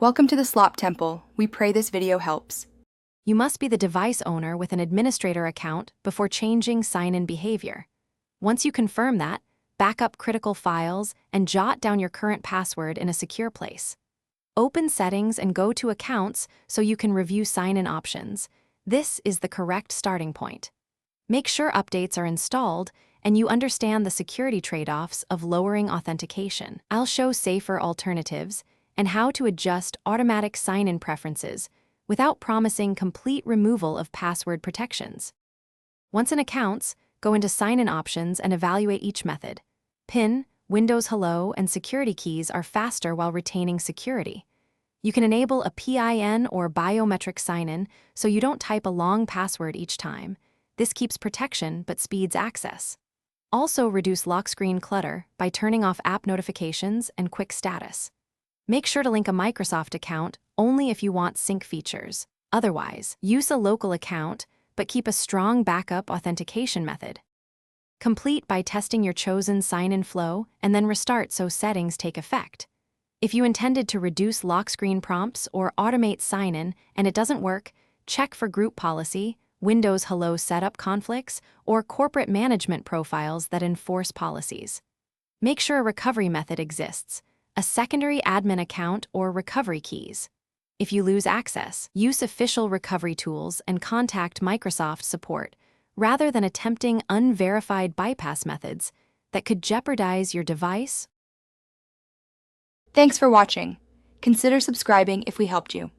Welcome to the Slop Temple. We pray this video helps. You must be the device owner with an administrator account before changing sign-in behavior. Once you confirm that, back up critical files and jot down your current password in a secure place. Open Settings and go to Accounts so you can review sign-in options. This is the correct starting point. Make sure updates are installed and you understand the security trade-offs of lowering authentication. I'll show safer alternatives and how to adjust automatic sign-in preferences without promising complete removal of password protections. Once in Accounts, go into Sign-in options and evaluate each method. PIN, Windows Hello, and security keys are faster while retaining security. You can enable a PIN or biometric sign-in so you don't type a long password each time. This keeps protection but speeds access. Also reduce lock screen clutter by turning off app notifications and quick status. Make sure to link a Microsoft account only if you want sync features. Otherwise, use a local account, but keep a strong backup authentication method. Complete by testing your chosen sign-in flow and then restart so settings take effect. If you intended to reduce lock screen prompts or automate sign-in and it doesn't work, check for group policy, Windows Hello setup conflicts, or corporate management profiles that enforce policies. Make sure a recovery method exists, a secondary admin account or recovery keys. If you lose access, use official recovery tools and contact Microsoft support rather than attempting unverified bypass methods that could jeopardize your device. Thanks for watching. Consider subscribing if we helped you.